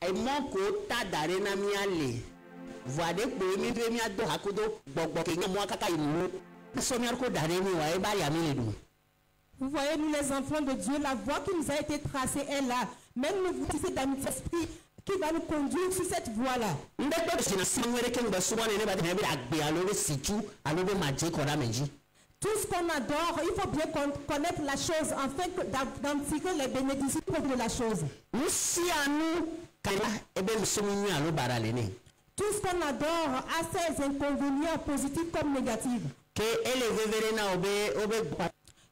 Et mon kota d'arena miale. Voyez que mi deux mi ado hakudo bok et moi kaka imu. Somiar ko d'arena wa e bari amile. Vous voyez, nous les enfants de Dieu, la voie qui nous a été tracée est là. Même nous vous d'amitié esprit qui va nous conduire sur cette voie-là. Tout ce qu'on adore, il faut bien connaître la chose afin d'en tirer les bénédictions de la chose. Tout ce qu'on adore a ses inconvénients positifs comme négatifs.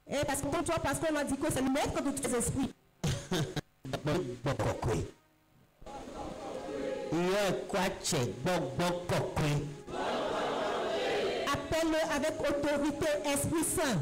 Et parce qu'on a dit que c'est le maître de tous les esprits. Appelle-le avec autorité, Esprit Saint.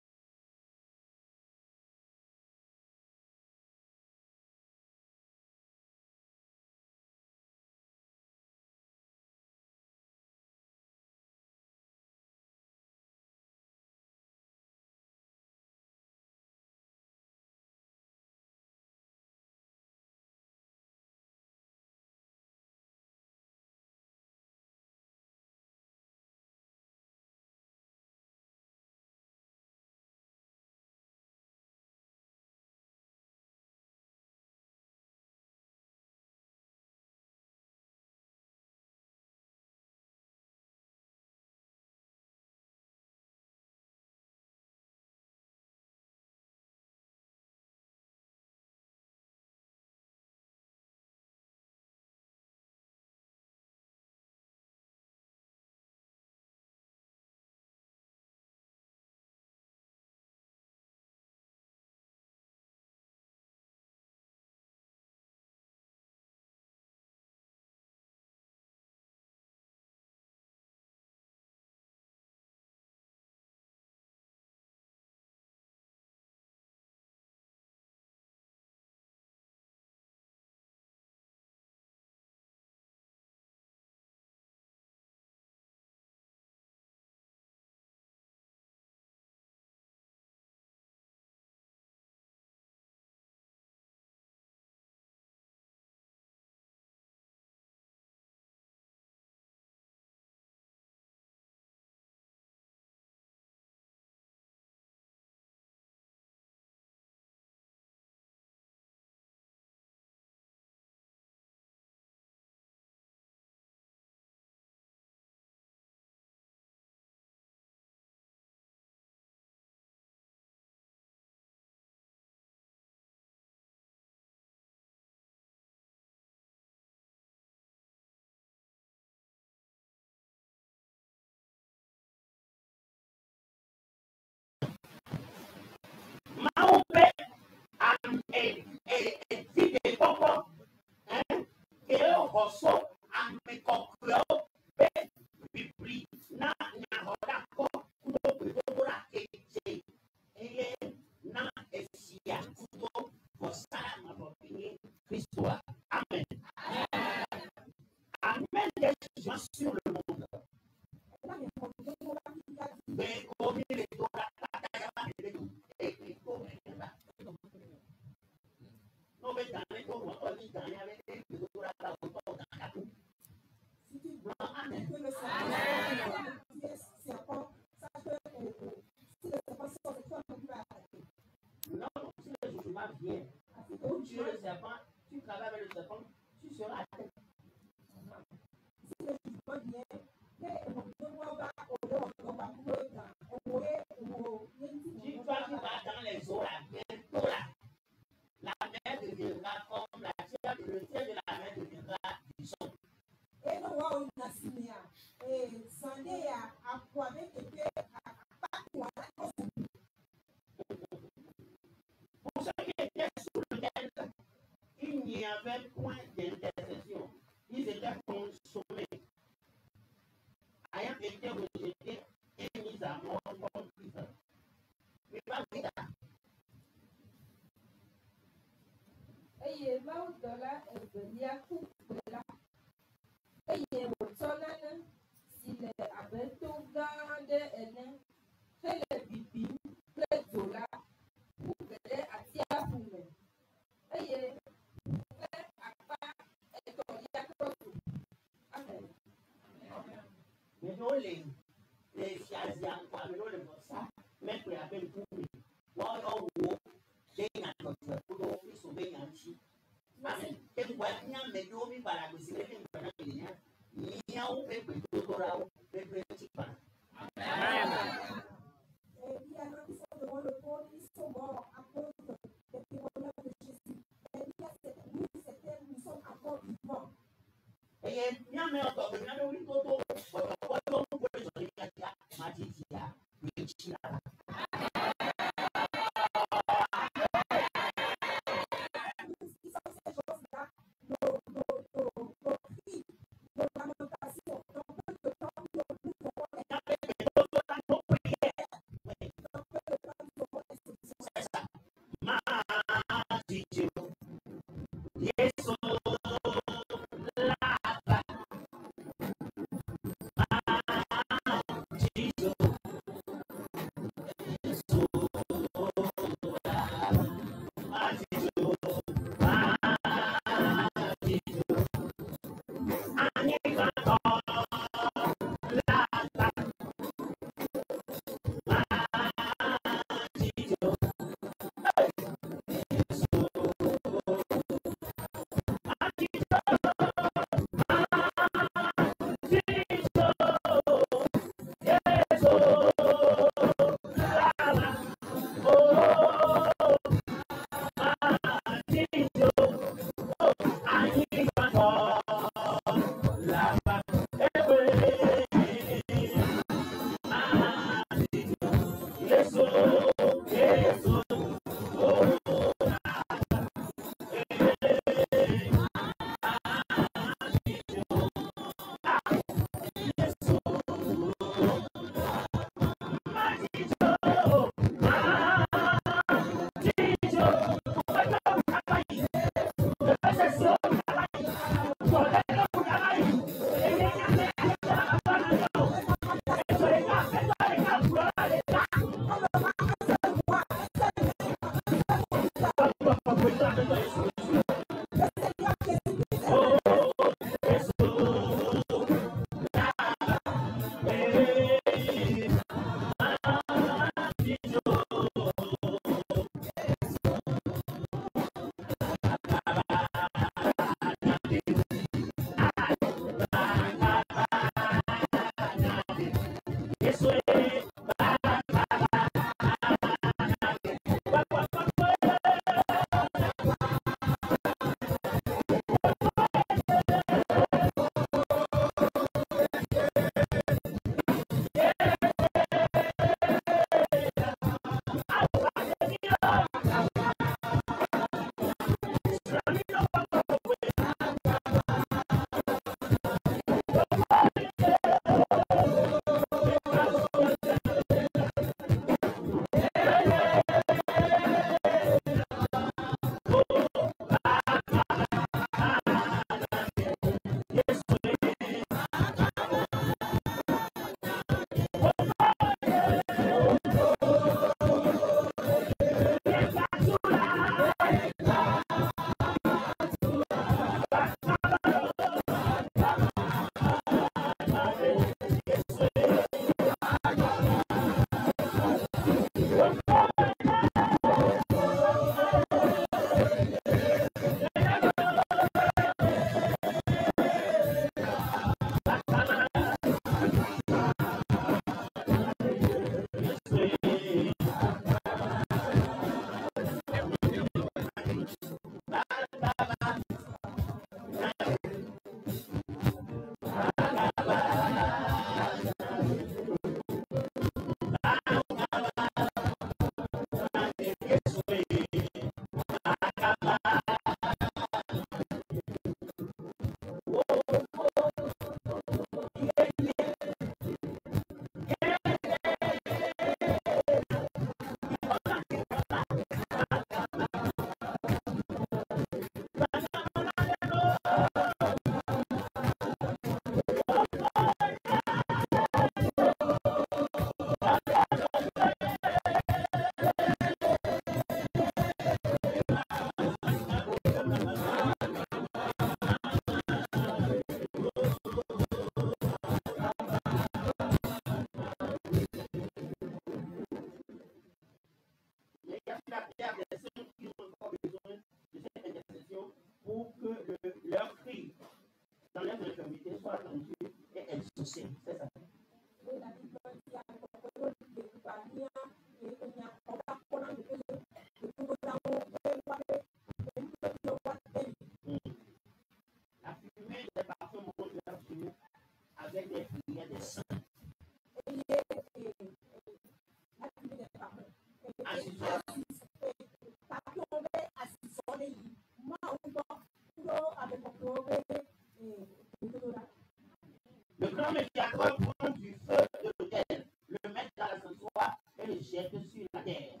Le grand médiateur prend du feu de l'autel, le met dans l'ascensoir et le jette sur la terre.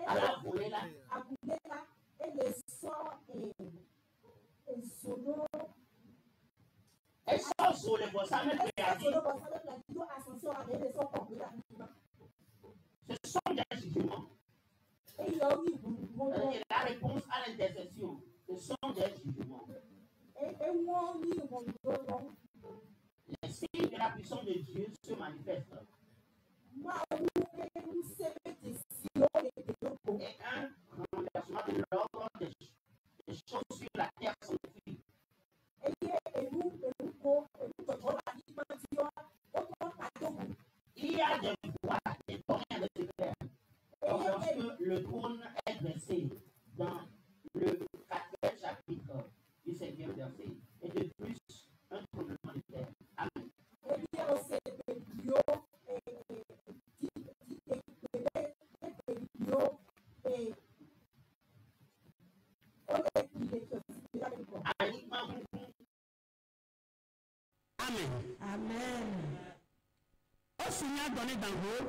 À la volée là. Elle sort sur les boissons, ce sont des jugements. La réponse à l'intercession, ce sont des jugements. Les signes de la puissance de Dieu se manifestent. Et un renversement de l'ordre des choses sur la terre s'enfuit. Il y a des voix, des tonnerres de éclairs. Lorsque le trône est dressé dans le 4e chapitre du 5e verset, et de plus, un tremblement de terre. Amen. Amen. Amen. Au Seigneur donné d'en haut,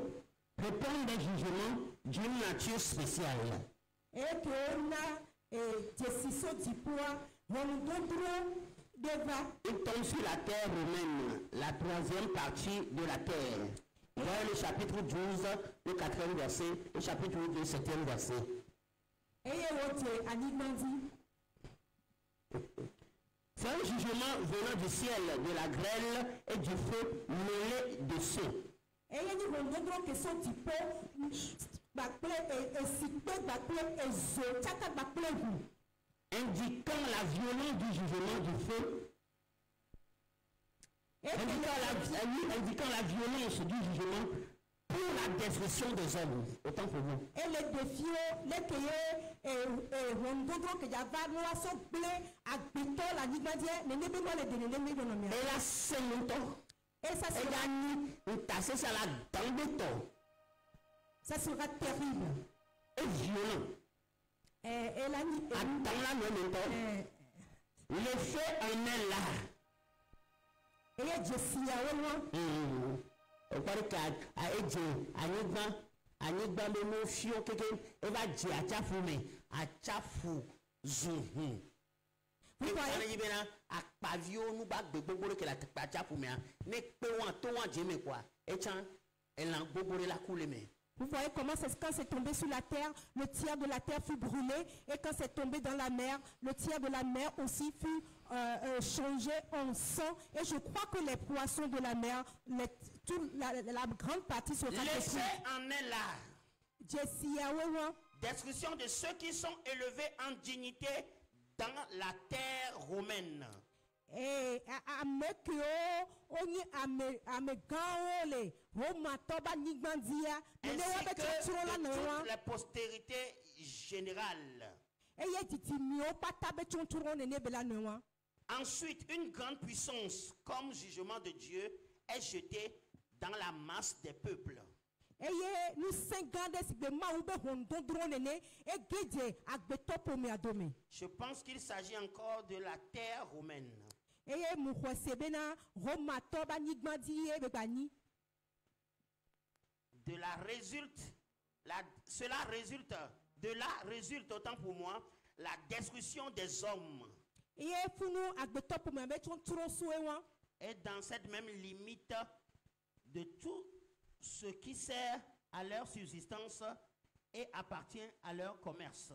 répond des jugements d'une nature spéciale. Et que on a décision du poids, Il tombe sur la terre romaine, la 3e partie de la terre. Voilà le chapitre 12, le 4e verset, le chapitre 12, le 7e verset. C'est un jugement venant du ciel, de la grêle et du feu mêlé de ceux. Indiquant la violence du jugement du feu, indiquant la violence du jugement pour la destruction des hommes. Autant pour vous. Et les défis, les Et la sémonto. Et ça sera terrible. Et violent. Le feu en est là. Et Jessie anyigba memo fio keke eva dzi atsafu me atsafu zuhu. Wíwáyé yìí bẹ́ẹ̀ na akpaviwo nugbàgbé gbogbo de ke la atsafu mea ne kpe wọn to wọn dze me kua etsan elan gbogbo de la ku le me. Vous voyez comment quand c'est tombé sur la terre, le tiers de la terre fut brûlé, et quand c'est tombé dans la mer, le tiers de la mer aussi fut changé en sang. Et je crois que les poissons de la mer, la grande partie sera détruite. Le feu en est là. Destruction de ceux qui sont élevés en dignité dans la terre romaine. Ainsi que toute la postérité générale. Ensuite, une grande puissance comme jugement de Dieu est jetée dans la masse des peuples. Je pense qu'il s'agit encore de la terre romaine. Cela résulte autant pour moi la destruction des hommes. Et dans cette même limite de tout ce qui sert à leur subsistance et appartient à leur commerce.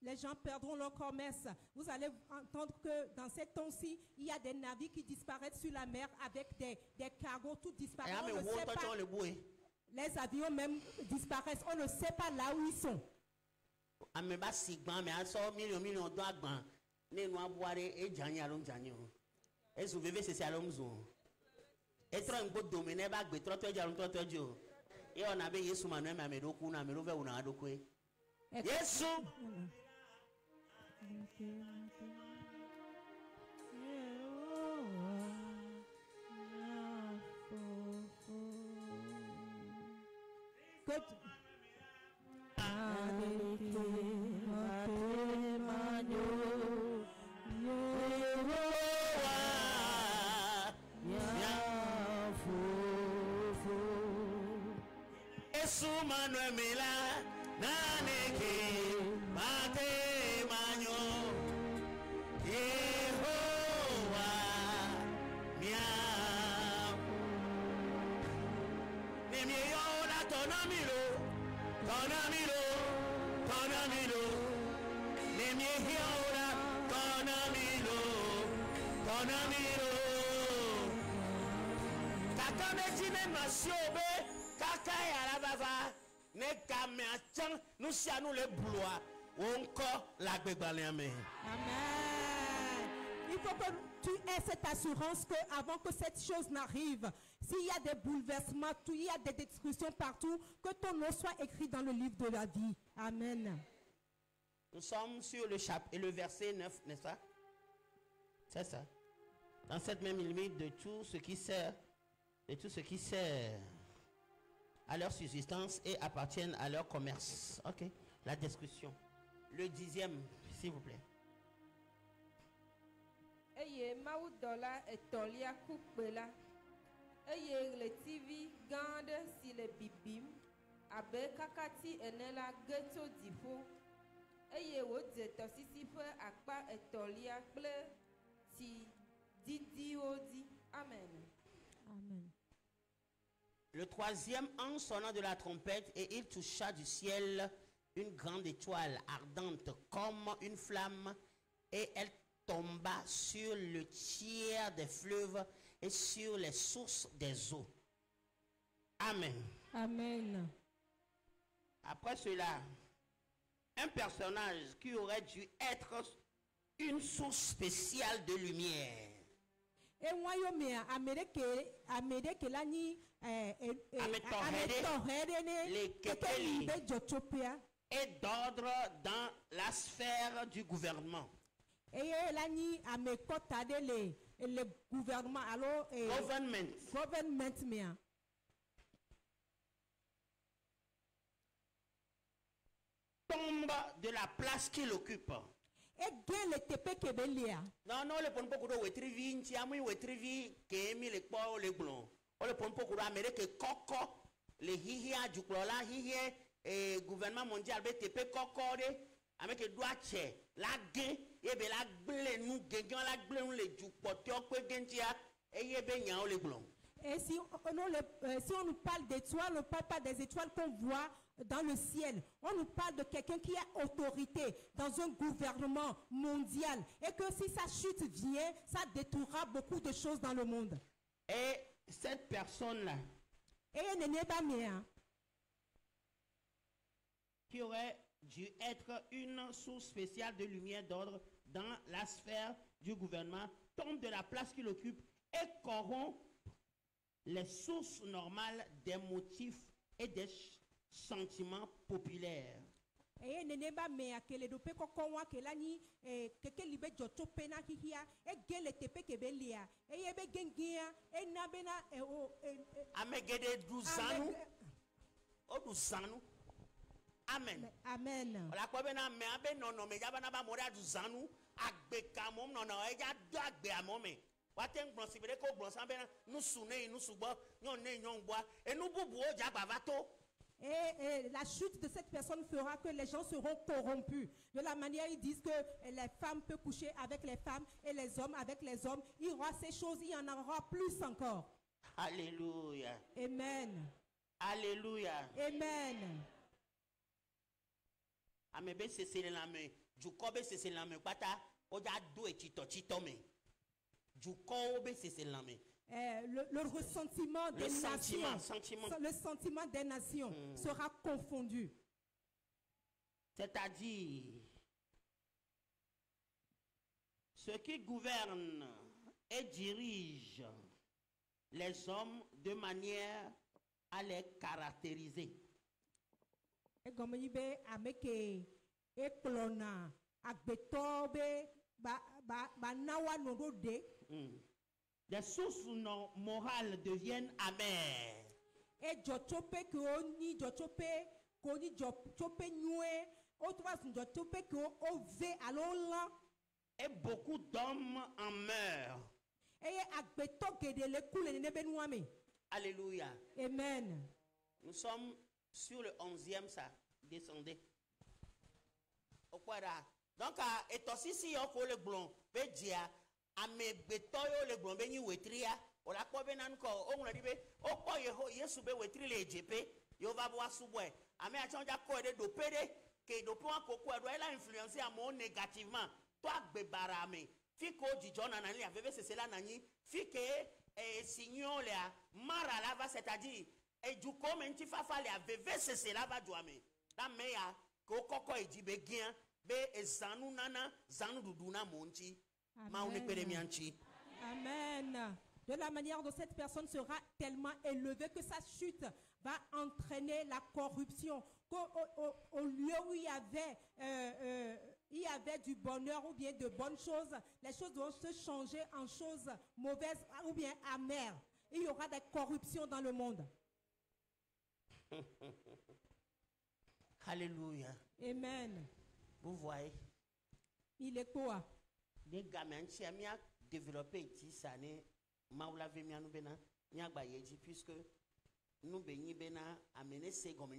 Les gens perdront leur commerce. Vous allez entendre que dans ces temps-ci, il y a des navires qui disparaissent sur la mer avec des cargos, tout disparaît. On ne sait pas. Les avions même disparaissent. On ne sait pas là où ils sont. ne no aboare e janye alom janye o ezu veve sese alom zo e tro ngbo domine ba gbe tro to jalom to jo e ona be Yesu manu ma me doku na me ro ve una adoku e Yesu Manuel Mila Naneke Mate Manyo Yehowa Mia Nemio la Tonamilo Tonamilo Tonamilo Nemio la Tonamilo Tonamilo Kakame Jine Masiobe Kaka ya la bava ne kame achan nous sia nous le blois encore la gbegbalé amen. Amen. Il faut que tu aies cette assurance que avant que cette chose n'arrive, s'il y a des bouleversements, il y a des destructions partout, que ton nom soit écrit dans le livre de la vie. Amen. Nous sommes sur le chapitre et le verset 9, n'est-ce pas? C'est ça. Dans cette même limite de tout ce qui sert à leur subsistance et appartiennent à leur commerce. Ok, la discussion. Le 10e, s'il vous plaît. Eye Maoudola et Tolia Coupela. Eye le TV gande si le bibim. Abe kakati enela ghetto difo. Eye wodze tosisi fe akpa et Tolia ple ti didi odi. Amen. Amen. Le 3e ange sonna de la trompette et il toucha du ciel une grande étoile ardente comme une flamme et elle tomba sur le tiers des fleuves et sur les sources des eaux. Amen. Amen. Après cela, un personnage qui aurait dû être une source spéciale de lumière. Et moi, je me Amérique là ni et d'ordre dans la sphère du gouvernement. Et là ni le gouvernement alors government mea. Tombe de la place qu'il occupe. Non, non, le pon beaucoup de wetrivi, ntiamu wetrivi, kemi le po le blon. On le pon beaucoup d'Amérique koko, le hihia du la hihia et gouvernement mondial BTP koko de, avec douache, la gain, et be la ble nous gagnons la ble nous le du potio que gentia, et yebe nya le blon. Et si on nous parle d'étoiles, on ne parle pas des étoiles qu'on voit dans le ciel. On nous parle de quelqu'un qui a autorité dans un gouvernement mondial. Et que si sa chute vient, ça détruira beaucoup de choses dans le monde. Et cette personne-là, qui aurait dû être une source spéciale de lumière d'ordre dans la sphère du gouvernement, tombe de la place qu'il occupe et corrompt les sources normales des motifs et des sentiments populaires. Et neneba me akele dope kokon ke lani keke libe joto pena kikia e gele tepe kebelia e yebe gengia e nabena amegede duzanu o duzanu amen amen la ko be na me abe nono me jaba na ba mo da duzanu agbe ka mo nono e ja do agbe amo me waten gbon sibere ko gbon san be na nusu ne nusu gbo nyon ne nyon gbo enu bubu o ja bavato. Et la chute de cette personne fera que les gens seront corrompus. De la manière, ils disent que les femmes peuvent coucher avec les femmes et les hommes avec les hommes. Il y aura ces choses, il y en aura plus encore. Alléluia. Amen. Alléluia. Amen. Amebe sese la me, jukobe sese la me pata, oja do e chito me. Jukobe sese la me. Le ressentiment des nations, le sentiment des nations sera confondu. C'est-à-dire, Ceux qui gouvernent et dirigent les hommes de manière à les caractériser. Egɔme nyi be ame ke ekplɔna agbetɔ be ba na woanɔ ɖo ɖe. Des sources morales deviennent amères. Et dzɔtsope ke wonyi dzɔtsope ke wonyi dzɔtsope nyuie wotrɔ zu dzɔtsope ke wove alo lã. Et beaucoup d'hommes en meurent. Eye agbetɔ geɖe le ku le nene be nua me. Alléluia. Amen. Nous sommes sur le 11e, ça. Descendez. Au quadra. Donc, et aussi si on a le blond, Bédia, à mes bétons, le blond, béni wetria, on l'a pas bien encore, on l'a dit, au point, il y a soube wetri les GP, il va voir soube. À mes agents d'accord de dopérer, que de point coco, elle a influencé à mon négativement. Toi, bébarame, fico du John Anani, avait c'est cela nani, fique, et signons là, mara lava, c'est-à-dire, et du comment tu vas faire les VV, c'est cela va douame. La meilleure, ko koko e di be gian be ezanu nana zanu duduna monti ma on mianchi. Amen. De la manière dont cette personne sera tellement élevée que sa chute va entraîner la corruption. Au lieu où il y avait du bonheur ou bien de bonnes choses, les choses vont se changer en choses mauvaises ou bien amères. Il y aura des corruptions dans le monde. Alléluia. Amen. Vous voyez, il est quoi? Des gamins qui ont développé ici, ça n'est pas puisque nous bénis bena amener ces gommes,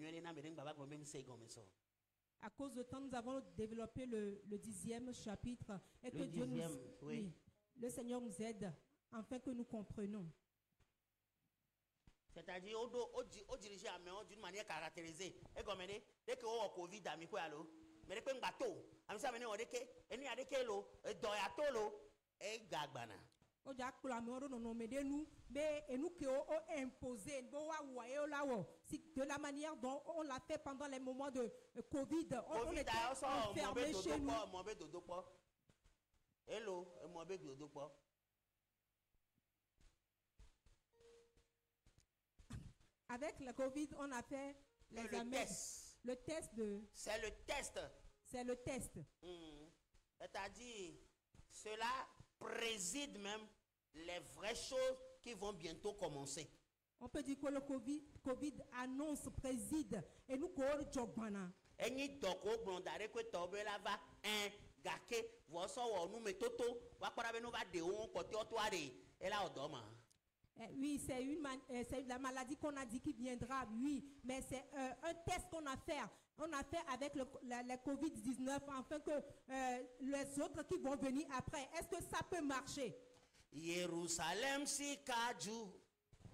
à cause de temps, nous avons développé le 10e chapitre et que Dieu nous, oui, le Seigneur nous aide afin que nous comprenions. C'est-à-dire, on dirige à main d'une manière caractérisée. Et comme dès que on a Covid, ami quoi allo, mais dès que on bateau, ami ça venait on dit que, et nous a dit que l'eau, doyato l'eau, et gagbana. O ja kula me oro no me de nous, mais et nous que on imposé, bon wa là si de la manière dont on l'a fait pendant les moments de Covid, on était enfermés chez nous. Hello, moi be dodo po. Avec le Covid, on a fait le test de... C'est le test. C'est le test. C'est-à-dire, cela préside même les vraies choses qui vont bientôt commencer. On peut dire que le COVID annonce, préside, et nous courons Djokbana. Et nous doko blondare que tobela va un gake, voici nous metoto, wakora nous va de on côté otoare, et là on dort. Oui, c'est la maladie qu'on a dit qui viendra, oui, mais c'est un test qu'on a fait. On a fait avec le Covid-19 afin que les autres qui vont venir après, est-ce que ça peut marcher? Jérusalem si kaju,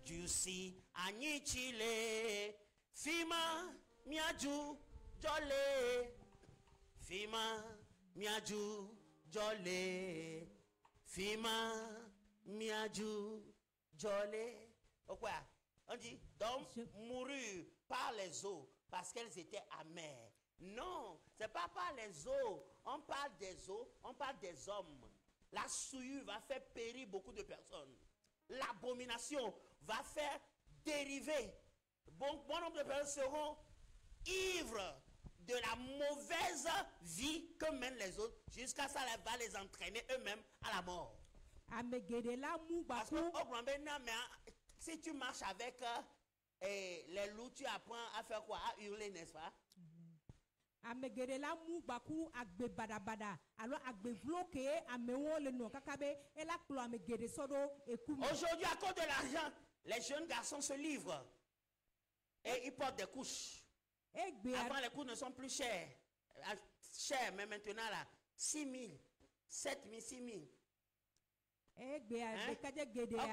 jusi anichile, fima miaju jole, fima miaju jole, fima miaju jolé. On dit donc mourir par les eaux parce qu'elles étaient amères. Non, c'est pas par les eaux. On parle des eaux, on parle des hommes. La souillure va faire périr beaucoup de personnes. L'abomination va faire dériver. Bon nombre de personnes seront ivres de la mauvaise vie que mènent les autres jusqu'à ça va les entraîner eux-mêmes à la mort. Parce que si tu marches avec les loups, tu apprends à faire quoi? À hurler, n'est-ce pas? Aujourd'hui, à cause de l'argent, les jeunes garçons se livrent et ils portent des couches. Avant, les couches ne sont plus chères. Chères, mais maintenant, là, 6 000, 7 000, 6 000. En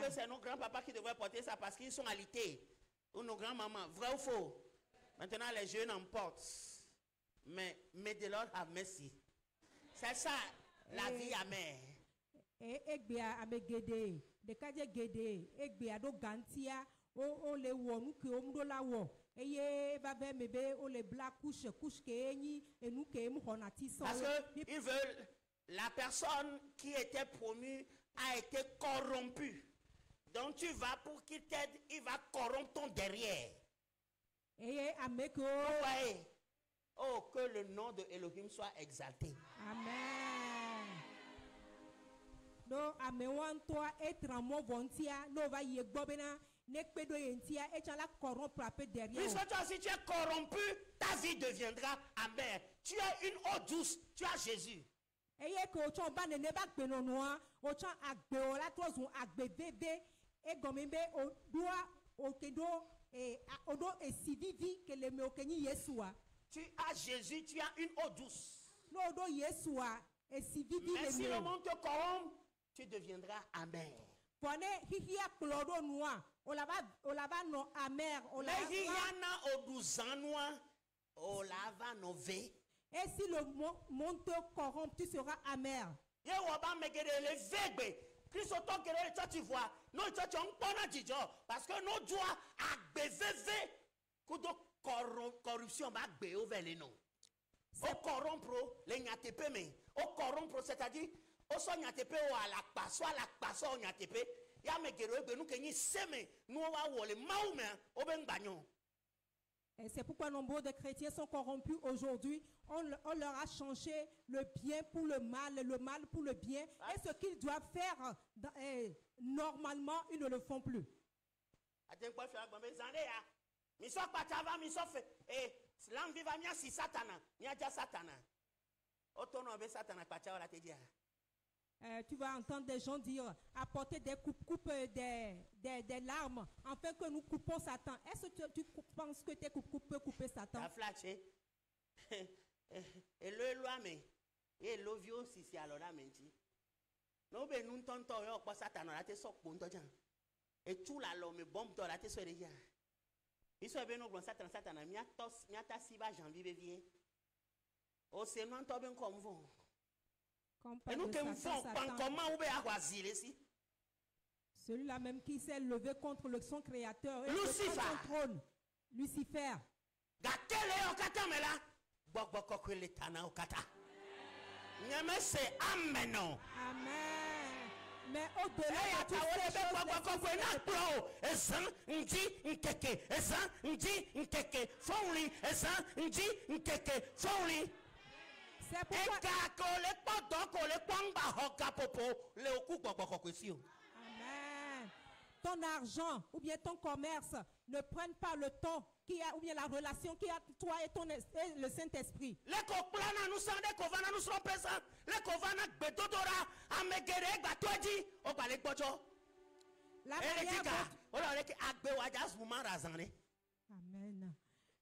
fait, c'est nos grands-papas qui devraient porter ça parce qu'ils sont alités. Ou nos grands-mamans. Vrai ou faux? Maintenant, les jeunes en portent. Mais the Lord have mercy. C'est ça, la vie amère. Parce qu'ils veulent la personne qui était promue a été corrompue. Donc tu vas pour qu'il t'aide, il va corrompre ton derrière. Eye ame ke Vous voyez? Oh, que le nom de Elohim soit exalté. Amen. Do ame wan toa etramo vontia no va ye gbobena ne pedo yentia e chala corrompre peu derrière. Puisque toi si tu es corrompu, ta vie deviendra amère. Tu as une eau douce, tu as Jésus. Eye ke o chon ba ne ba gbe no noa, o chan agbe o la to zun agbe bebe e gombe o doa o kedo o do e sivivi ke le me o kenyi Yesua. Tu as Jésus, tu as une eau douce. No do Yesua e sivivi Mais le si me. le monde te corrompt, tu deviendras amer. Pone hihia klodo noa, o la ba no amer, o la Mais il y en a au 12 ans, au lava nové. et si le monde te corrompt, tu seras amer. Ye waba megede le vegbe. Christ autant que le tu vois. Non, tu on pona dijo parce que nos doigts agbeveve kudo corruption ba gbe over les noms. O corrompre les nyatepe me. O corrompre c'est-à-dire o so nyatepe o ala paso o nyatepe. Ya megede egbe nou kenyi seme nou wa wole maume o ben gbanyon. Et c'est pourquoi nombreux de chrétiens sont corrompus aujourd'hui. On leur a changé le bien pour le mal pour le bien. Et ce qu'ils doivent faire normalement, ils ne le font plus. Tu vas entendre des gens dire apporter des coupes, des larmes afin que nous coupons Satan. Est-ce que tu penses que tes coupes peuvent couper Satan? Et le loi mais et l'ovio si c'est alors là menti. Non ben nous tonton yo pas Satan là te sok bon jan. Et tout la l'homme bombe toi là te soit déjà. Il soit ben nous Satan mia ta si ba janvier vient. O c'est non to ben comme vont. Et nous qui font comment ou bien choisir ici. Celui-là même qui s'est levé contre son créateur. Lucifer. Lucifer. Gatele okata mela. Bokboko kwele tana okata. Nyame c'est amen. Amen. Mais au-delà de toutes ces c'est pourquoi Amen. Ton argent ou bien ton commerce ne prennent pas le temps ou bien la relation qu'il y a toi et le Saint-Esprit. Amen.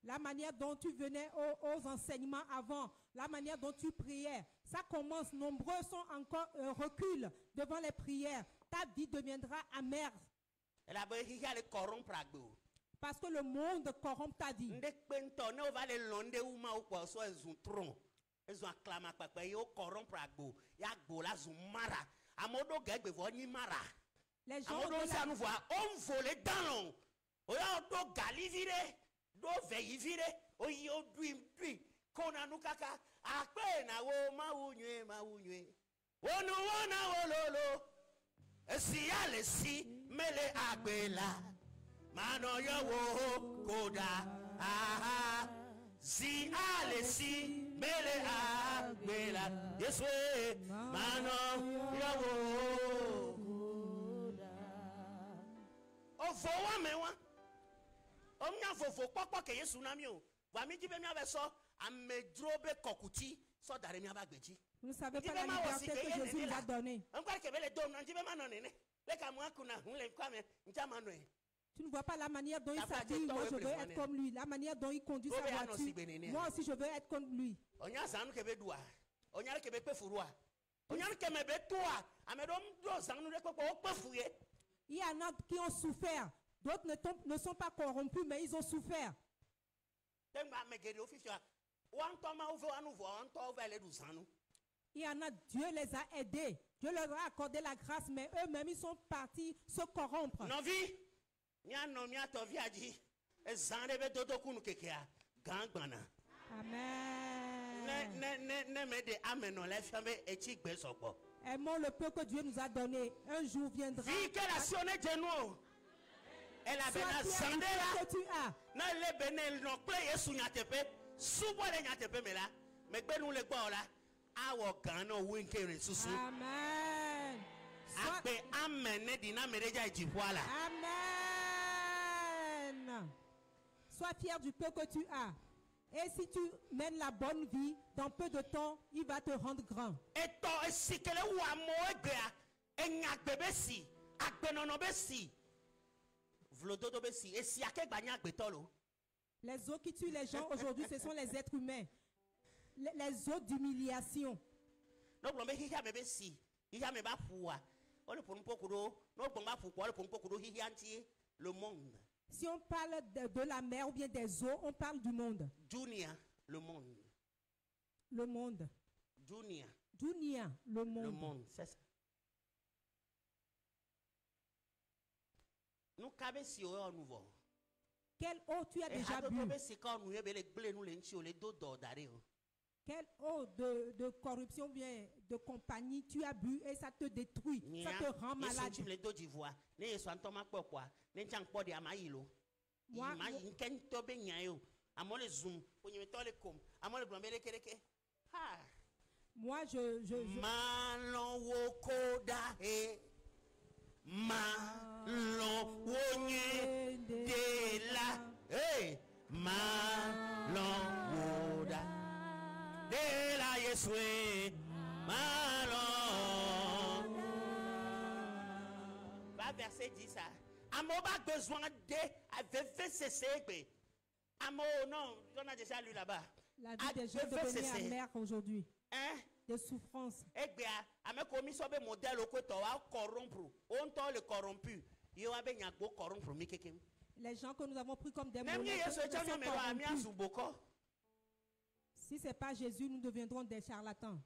La manière dont tu venais aux enseignements avant, la manière dont tu priais, ça commence. Nombreux sont encore reculent devant les prières. Ta vie deviendra amère. Parce que le monde corrompt ta vie. Les gens do veivire oyo dui kona nukaka akpe na wo mawunye wonu wona wololo esiale si mele agbela mano yowo koda aha si ale si mele agbela yeswe mano yowo koda ofowa mewa. Omnya fofo pokpo ke Yesu na mi o. Wa mi jibe mi abeso amedrobe kokuti so dare mi abagbeji. Vous ne savez pas la liberté que Jésus nous a donnée. Tu ne vois pas la manière dont il s'habille. Moi, je veux être comme lui. La manière dont il conduit sa voiture. Moi aussi, je veux être comme lui. Il y en a qui ont souffert. D'autres ne sont pas corrompus, mais ils ont souffert. Il y en a, Dieu les a aidés. Dieu leur a accordé la grâce, mais eux-mêmes, ils sont partis se corrompre. Amen. 1 Amen. Aimons le peu que Dieu nous a donné. Un jour viendra. Sois fier de ce que tu as. Amen. Amen. Sois fier du peu que tu as. Et si tu mènes la bonne vie, dans peu de temps, il va te rendre grand. Les eaux qui tuent les gens aujourd'hui, ce sont les êtres humains. Les eaux d'humiliation. Le monde. Si on parle de la mer ou bien des eaux, on parle du monde. Dunia, le monde. Le monde. Dunia. Dunia, le monde. Le monde, c'est ça. Nous cabez si on nouveau. Quelle eau tu as déjà bu? Quelle eau de corruption bien de compagnie tu as bu et ça te détruit, ça te rend malade. Moi, verset dit ça. Amour a besoin de non, on a déjà lu là-bas. La vie des gens devenue amère aujourd'hui. Hein? Des souffrances. Les gens que nous avons pris comme des monnaies. Si ce n'est pas Jésus, nous deviendrons des charlatans.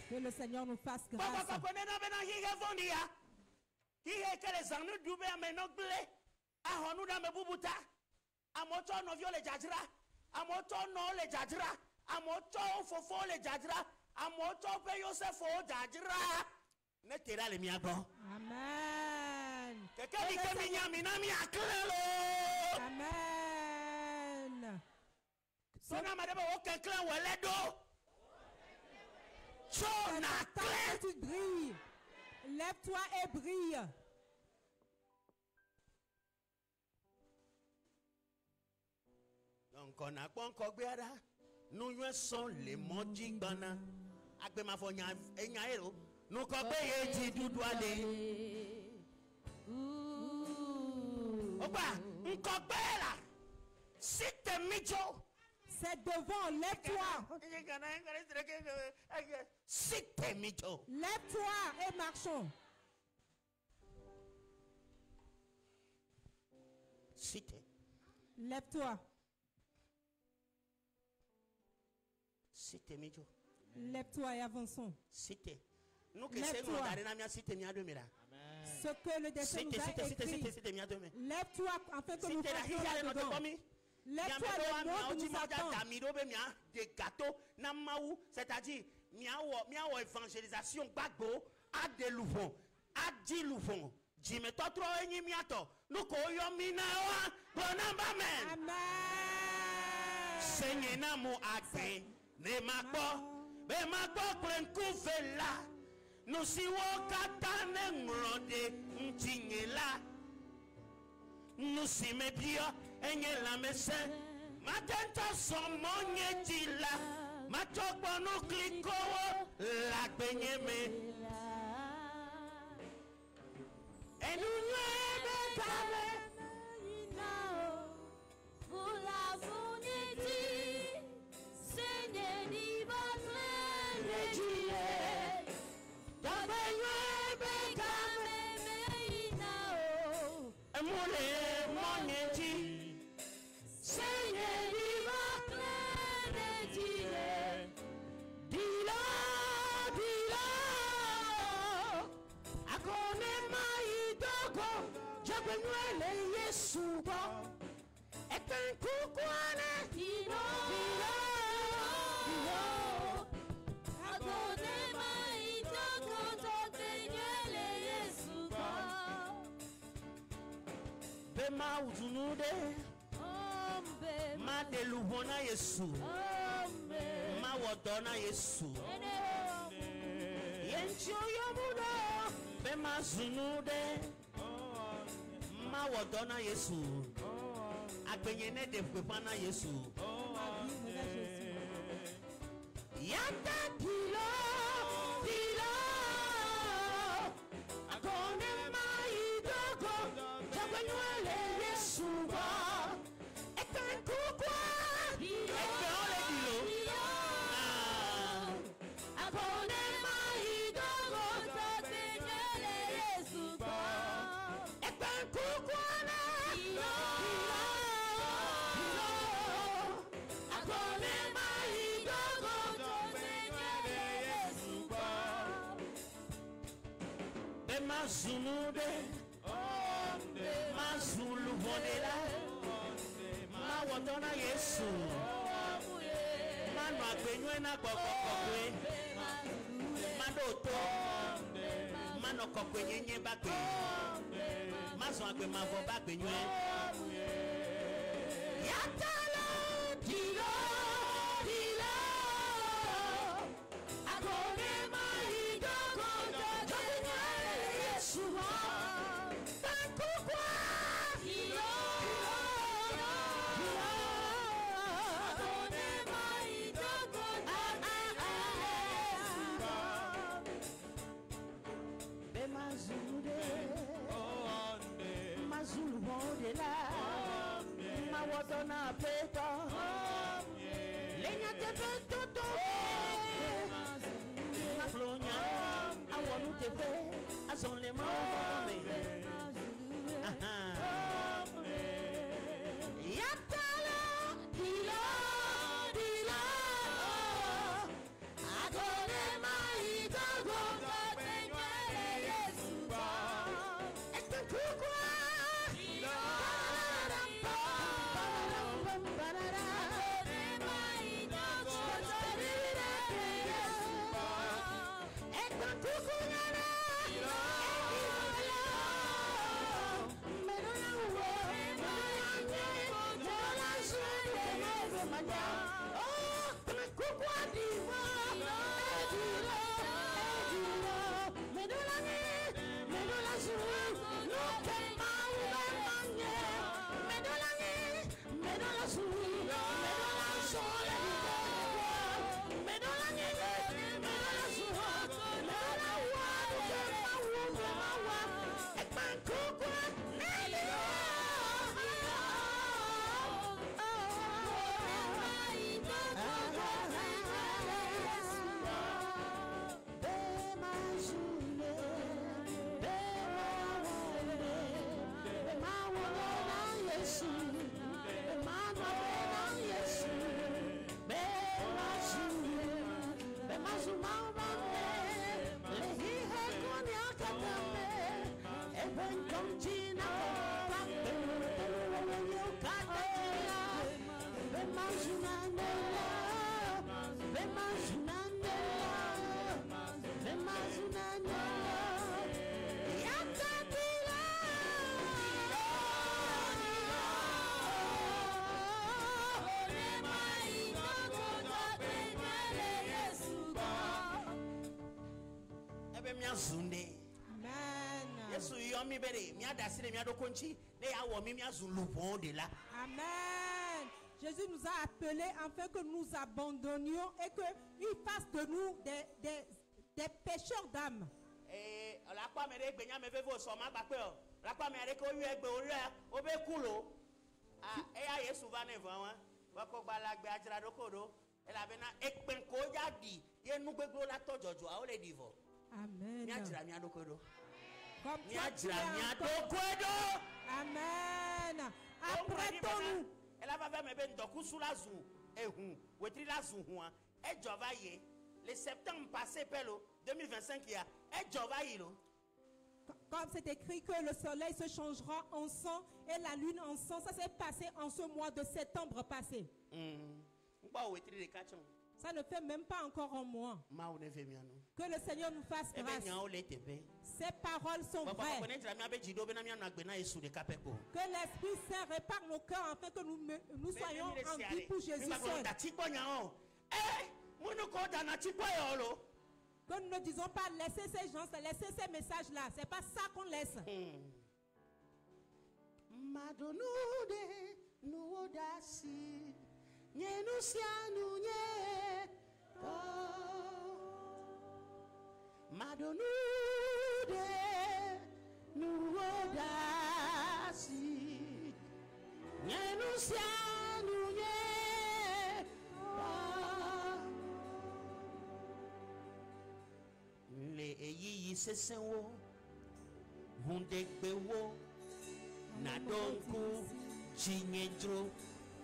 Que le Seigneur nous fasse grâce. Amen. Amen. Tu brilles. Lève-toi et brille. Donc on a pas encore bien là. Nous sommes les maudits bana. Agbe ma fo nya ero. Nous ko be ti dudu ale. Opa, nko be la. Sit mijo. C'est devant, lève-toi. Sit mijo. Lève-toi et marchons. Sit. Lève-toi. Sit mijo. Lève-toi et avançons. Sit. Lève-toi. Ce que le destin nous a écrit. Lève-toi afin que nous fassions là-dedans. Lève-toi, le monde nous attend. C'est-à-dire, miawo évangélisation gbagbo a de louvon, a di louvon. Jime to tro enyi miato. Nuko yo mina wa bonamba men. Amen. Seigneur na mu agbe ne makpo. Be makpo krenku fela. No si wo kata ne ngrode ntinyela. No si me bio enye la mese. Matenta somonye jila. Matokbo no kliko la benye me. Et nous pour la fourniture, Seigneur, dit votre régulier. Seigneur, Jagwenuele Yesu bo. Ekan kukwane. Dilo. Agonema itoko totenyele Yesu ba. Bema uzunude. Ma delubona Yesu. Ma wodona Yesu. Yencho yomudo. Bema zunude. Ma wodona Yesu. Agbenyene de kwepana Yesu. Yata dilo. Akone ma idogo. Jagwenuele Yesu ba. Ekan kukwa. Ekan ole dilo. Akone ma idogo totenyele Yesu ba. Ekan kukwa na. Akone ma idogo totenyele Yesu ba. Bema zunude. Ma zulu bonela. Ma wodona Yesu. Ma no agbenywe na gbogbogbogwe. Ma do to. Ma no kokwe nyenye bagbe. Ma so agbe ma vo bagbe nywe. Yatala dilo. Akone ma idogo totenyele Yesu ba. Tankukwa. Akone ma idogo Bema zunude. Ma zulu bodela. Ma wodona peto. Lenya te peto. Ma flonya. Awonu te pe. Azonle ma me. Yatala dilo. Akone ma idogo totenyele Yesu ba. Ekan kukwa. Akone ma idogo totenyele Yesu ba. Ekan kukunyana. Zunde. Amen. Yesu yomi bere mi adasire mi adokonchi ne ya wo mi azulubon de la. Amen. Jésus nous a appelés afin que nous abandonnions et qu'il fasse de nous des pécheurs d'âme. La kwa mere gbenya me vevo so ma gba pe o. La kwa mere ko yu egbe ori obe kulo. Ya Yesu va ne van wa ko gba la gbe ajira dokodo. E la bena ekpen ko jadi ye nu gbegbo la tojojo a o le divo. Amen. Mi ajira mi adokodo. Comme Mi toi, tu ajira mi es encore- adokodo. Amen. Apprêtons-nous. Elle va faire mes ndoku sous la zou ehun wetri la zou huan e jova ye le septembre passé pelo 2025 ya e jova yi lo Comme c'est écrit que le soleil se changera en sang et la lune en sang. Ça s'est passé en ce mois de septembre passé. Ça ne fait même pas encore un mois. Que le Seigneur nous fasse grâce. Ces paroles sont vraies. Que l'Esprit Saint répare nos cœurs afin que nous soyons en vie pour Jésus seul. Que nous ne disons pas laisser ces gens, laisser ces messages-là. Ce n'est pas ça qu'on laisse.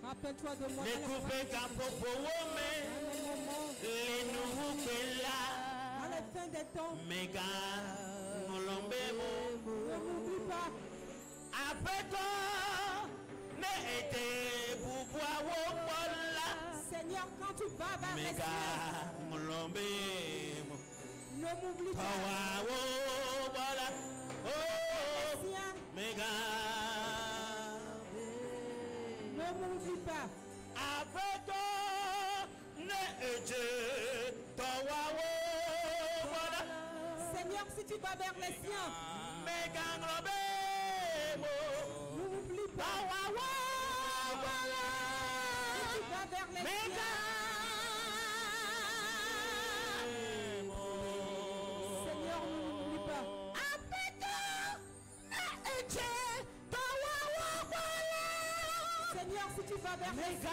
Rappelle-toi de moi. À la fin des temps. Ne m'oublie pas. Seigneur, quand tu vas vers les cieux, ne m'oublie pas. Ne m'oublie pas. Seigneur, si tu vas vers les siens, ne m'oublie pas. Si tu vas vers les siens, Seigneur, ne m'oublie pas. Seigneur, si tu vas vers les siens,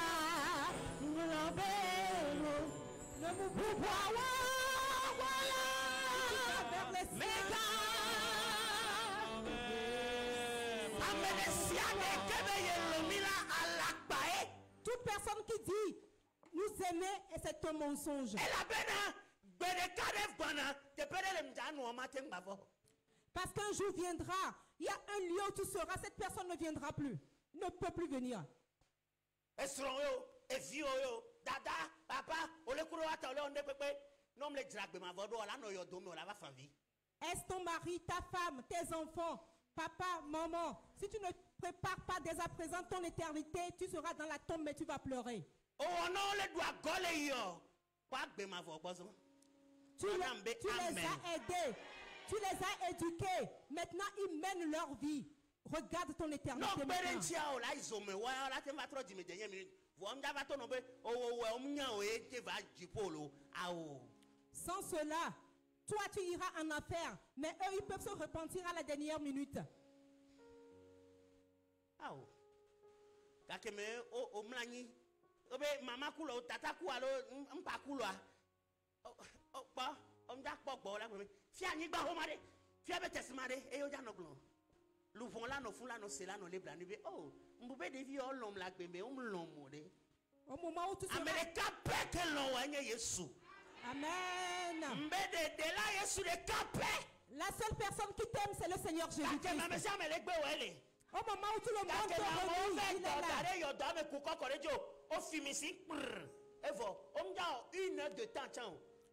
ne m'oublie pas. Toute personne qui dit nous aimer, et c'est un mensonge. Parce qu'un jour viendra, il y a un lieu où tu seras, cette personne ne viendra plus, ne peut plus venir. Est-ce ton mari, ta femme, tes enfants, papa, maman, si tu ne prépares pas dès à présent ton éternité, tu seras dans la tombe mais tu vas pleurer. Tu les as aidés, tu les as éduqués, maintenant ils mènent leur vie. Regarde ton éternité maintenant. Sans cela, toi tu iras en enfer, mais eux ils peuvent se repentir à la dernière minute. Au moment où tu seras... Amen. La seule personne qui t'aime, c'est le Seigneur Jésus-Christ. Au moment où tout le monde te renie, il est là.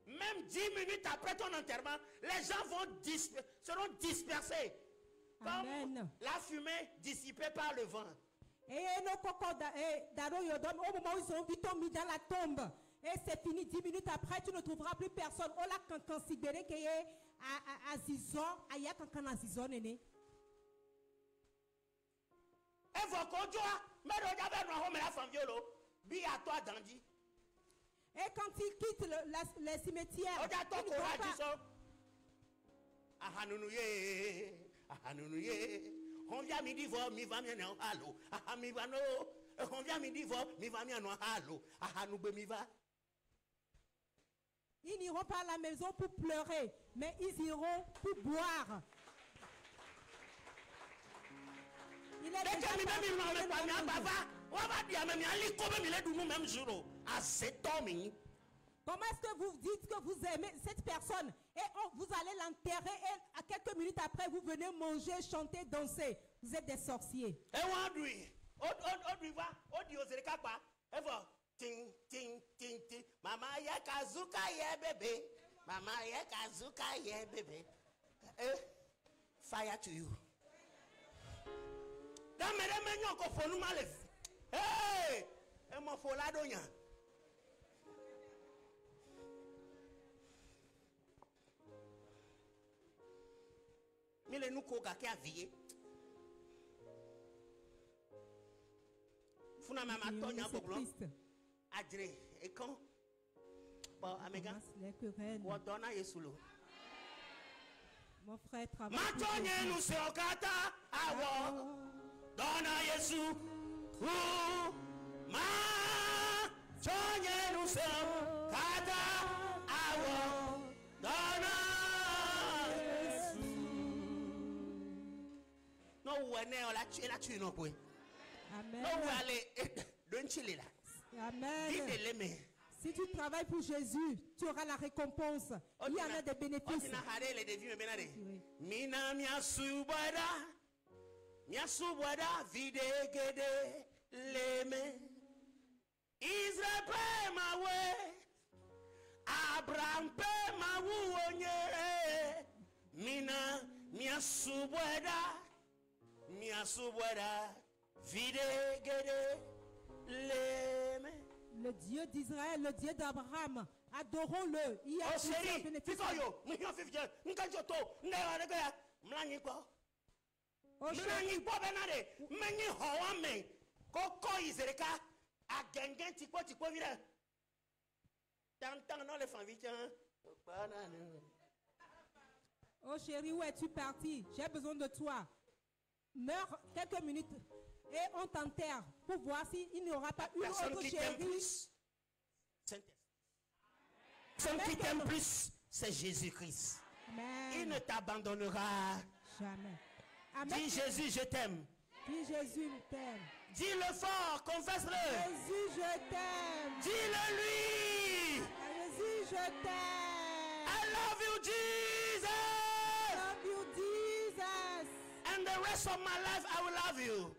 Même 10 minutes après ton enterrement, les gens seront dispersés. Comme la fumée dissipée par le vent. Et au moment où ils ont vu ton mis dans la tombe, et c'est fini, 10 minutes après, tu ne trouveras plus personne. On l'a considéré qu'il y a Azizon, Aya Kankan Azizon, né. Et quand ils quittent les cimetières, ils n'iront pas à la maison pour pleurer, mais ils iront pour boire. Il est Comment est-ce que vous dites que vous aimez cette personne et vous allez l'enterrer et à quelques minutes après, vous venez manger, chanter, danser. Vous êtes des sorciers. Mama ye kazuka ye bebe. Mama ye kazuka ye bebe. Fire to you. Hey! Emo folado nya. Mile nou ko gake aviye. Funa mama tonya boglo. Adre e kan. Bon amega. Wo dona yesulo. Mon frère travaille. Matonye nous se okata awo. Dona yesu. Ma tonye nous se okata awo. Dona yesu. No wene ola tu no kwe. Amen. No wale don chile la. Amen. Si tu travailles pour Jésus, tu auras la récompense. Il y en a des bénéfices. Mina mia subwada vide gede leme. Israel pay my way. Abraham pay my wuonye. Mina mia subwada vide gede leme. Le Dieu d'Israël, le Dieu d'Abraham, adorons-le. Il y a plusieurs bénéfices. Oh chérie, où es-tu parti? J'ai besoin de toi. Meurs quelques minutes et on t'enterre pour voir s'il n'y aura pas une autre chérie. Personne qui t'aime plus, c'est Jésus-Christ. Il ne t'abandonnera jamais. Amen. Dis Jésus, je t'aime. Dis Jésus, je t'aime. Dis-le fort, confesse-le. Jésus, je t'aime. Dis-le lui. Jésus, je t'aime. I love you, Jesus. I love you, Jesus. And the rest of my life, I will love you.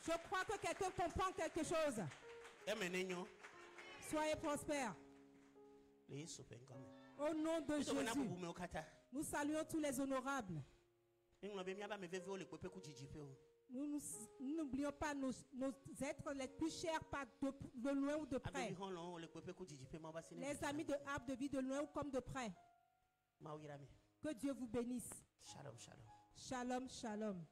Je crois que quelqu'un comprend quelque chose. Soyez prospères. Au nom de Jésus, nous saluons tous les honorables. Nous n'oublions pas nos êtres les plus chers, pas de loin ou de près. Les amis de Arbre de Vie de loin ou comme de près. Que Dieu vous bénisse. Shalom, shalom. Shalom, shalom.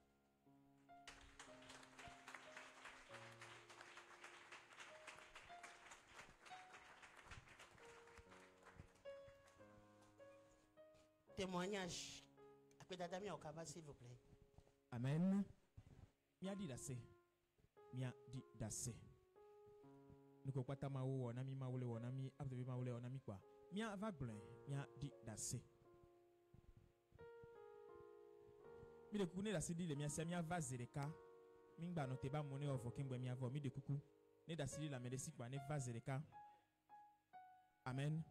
Témoignage. S'il vous plaît. Amen. Mia di dase. Mia di dase. Nuko kwata mawu wonami mawule wonami abdebi mawule wonami kwa. Mia va blen. Mia di dase. Mi de kuku ne dase di le mia se mia va zereka. Mingba no teba mone ofo kengbe mia vo mi de kuku. Ne dase di la medesi kwa ne va zereka. Amen.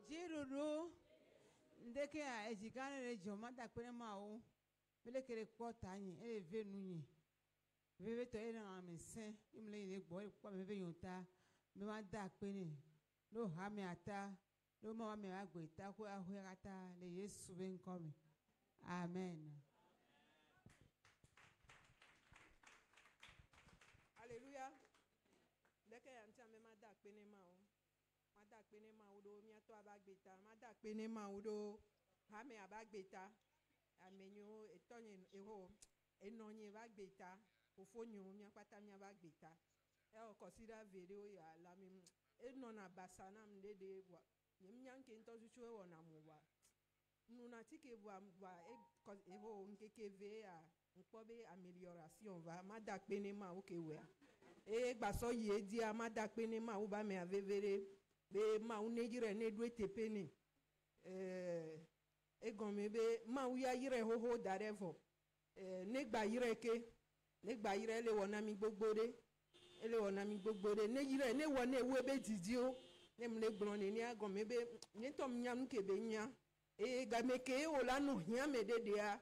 Jirudu ndeke a ejikane le joma da pere ma o mele kere kota yin ele ve nu yin veve to ele na me sen imle ile gbo pa veve yonta me ma da pere lo ha me ata lo ma me wa gbe ta ko ahurata le Yesu ben komi. Amen. Alléluia. Ndeke ya ntia me ma da pere ma o. Mada kpene ma udo miato abagbeta mada kpene ma udo hame abagbeta amenyo etonye eho enonye abagbeta ofonyo miapata mi abagbeta e o consider video ya la mi enona basana mdede bwa nyemnyanke ntozuchu e wona muwa nuna tike bwa eho nkeke ve ya nkpɔ be amélioration va ma da kpe ne ma wo ke wea eye gbasɔ yi edia ma da kpe ne ma wo ba me avevere be ma wo ne yire ne do teƒe ne egɔme be ma wo ya yire xoxo da ɖe vɔ ne gba yire ke ne gba yire ele wɔ na mi gbogbo ɖe ele wɔ na mi gbogbo ɖe ne yire ne wɔ ne wo be didiwo ne mu ne gblɔ ne nia gɔme be ne tɔ mi nya nu ke be nya eye game ke wo la no hiã me ɖe ɖea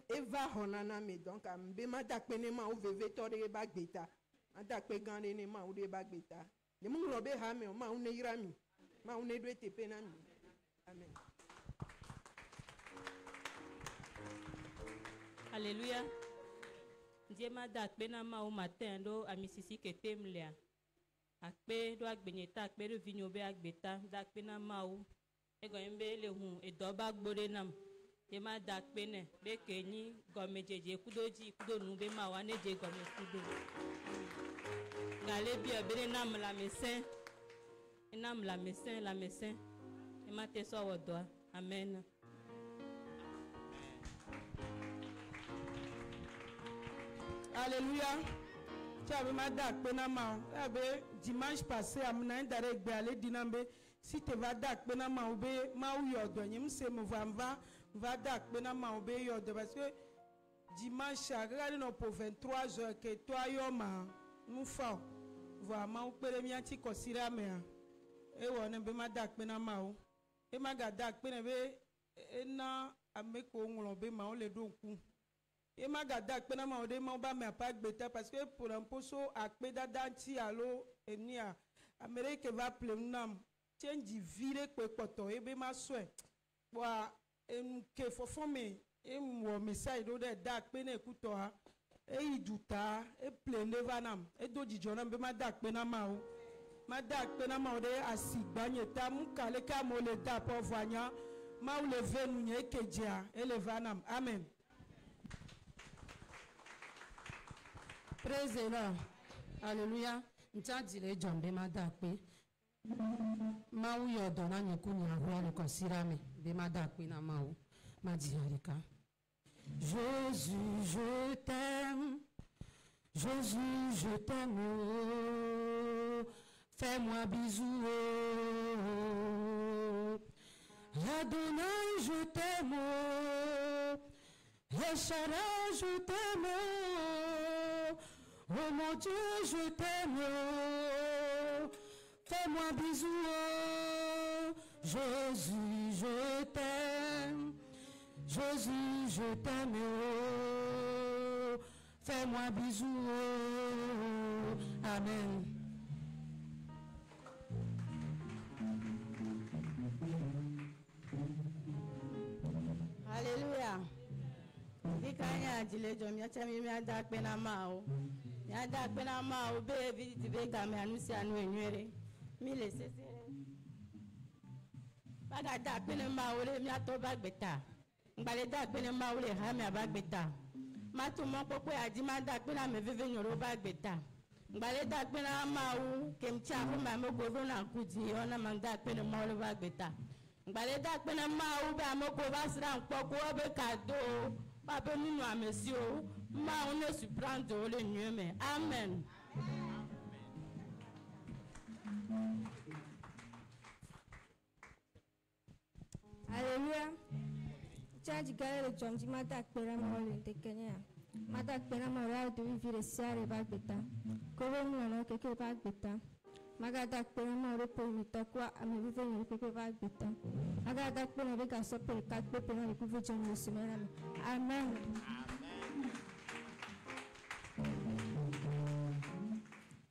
eva xɔna na me donc be ma da kpe ne ma wo vevetɔ ɖe ba gbe ta ma da kpe gã ɖe ne ma wo ɖe ba gbe ta ne mu ŋlɔ be ha me o ma wo ne yra mi ma wo ne ɖo teƒe na mi amen. Alléluia. Dieu m'a dit na ma au matin do amisisi kete mlia. Akpe do agbenyeta akpe do vinyobe agbeta da akpe na ma o. Ego yembe le hun e do ba gbore nam. Dieu m'a dit akpe ne be kenyi gome jeje kudoji kudo nu be ma wa ne je gome kudo. Ngale bi be nam la médecin. Nam la médecin. E ma te so wodo. Amen. Alléluia. Tu avais ma date, penama. Dimanche passé, à mon indare gbe dinambe. Si tu vas date, penama oube, ma ou yodo. Nyem se me va date, penama oube yodo. Parce que dimanche, regardez nos pour 23 heures que toi yoma, nous faisons. Voilà, ma ou pere mianti kosira mea. Et on ne be ma date, penama ou. Et ma date, penebe, et na ameko ngolombe ma ou le don coup. Et ma gada kpena ma ode ma ba me pas gbeta parce que pour un poso akpe dada ti alo enia Amerique va plemnam change vire kwe poto e be ma swe wa en ke fofo me e mo message do de da kpena ekuto ha e iduta e plende vanam e do jijona be ma da kpena ma o ma da kpena ma ode asigbanyeta mu kale ka mo le da po voanya ma u le venu nye keja e le vanam amen. Praise the Lord. Hallelujah. Ntadile jombe madakpe. Mau yodo na nyekunya huwa ne konsirame. Be madakpe na mau. Madiharika. Jésus, je t'aime. Jésus, je t'aime. Oh. Fais-moi bisou. Oh. Adonai, je t'aime. Oh. Eshara, je t'aime. Oh mon Dieu, je t'aime, oh. Fais-moi bisou, oh. Jésus, je t'aime. Jésus, je t'aime, oh. Fais-moi bisou, oh. Amen. Alléluia. Dikanya dile jom ya chami mi ada pena mao. Ya da pena mao be visite be game anusi anu enwere. Mi le sesere. Baga da pena mao le mi ato bagbeta. Ngbale da pena mao le ha mi abagbeta. Ma to mo popo aji ma da pena me veve nyoro bagbeta. Ngbale da pena mao kemchi ahu ma mo govo na kudi ona ma da pena mao le bagbeta. Ngbale da pena mao be amoko basra nkpoko be kado. Papa nous à monsieur, ma on ne surprendre le mieux mais amen. Alléluia. Tiens, tu gagnes le jom, tu m'as dit que la mort de Kenya. M'a dit que la mort de vivre le ciel et pas bêta. Comment nous allons quelque part bêta. Magada que la mort pour me quoi à me vivre le quelque part bêta. Magada que la vega sopé quatre bêta le couvre de mon semaine. Amen.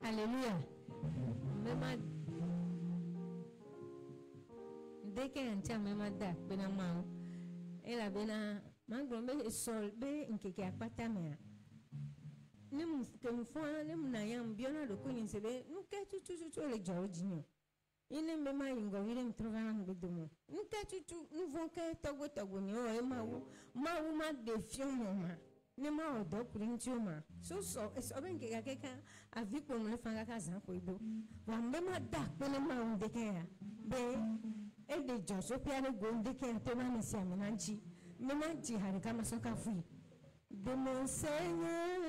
Alléluia. Même dès que tu as même da bena mau ela bena mangrombe sol be nkeke apata mea ne mu ke mu fo ne mu na yam biona do ko nyinse be nu ke tu le jorginho ine me ma ingo ile mtrova na ngbedomo nu ke tu nu von ke togo ni o e ma ma defio mama ne ma odo printioma so eso ben ke ka avi ko mu le fanga ka zan ko ibo wa me ma da pe ne ma unde ke ya be e de joso piano gonde ke to ma mi sia menanchi menanchi hari kama soka fui de mon Seigneur,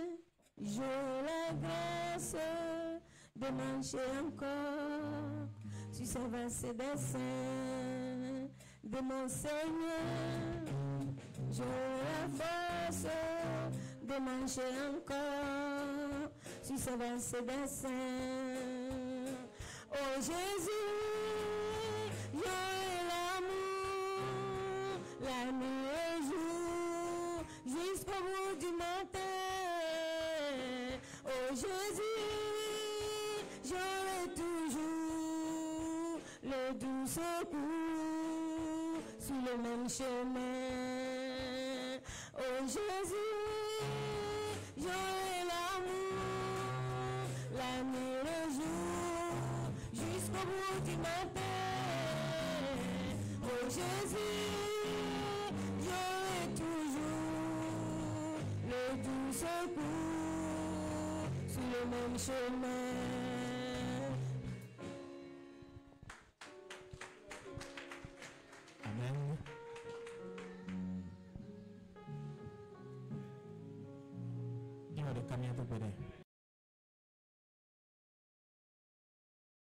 j'aurai la grâce de marcher encore sur sa vaste dessein de mon Seigneur, j'aurai la force de marcher encore sur sa vaste dessein. Oh Jésus, j'aurai l'amour, la nuit et jour, jusqu'au bout du matin. Oh Jésus, j'aurai toujours le doux secours sur le même chemin. Oh Jésus, j'aurai l'amour, la nuit le jour, jusqu'au bout du matin. Oh Jésus, j'aurai toujours le doux secours sur le même chemin. Amen. Dis-moi de combien tu peux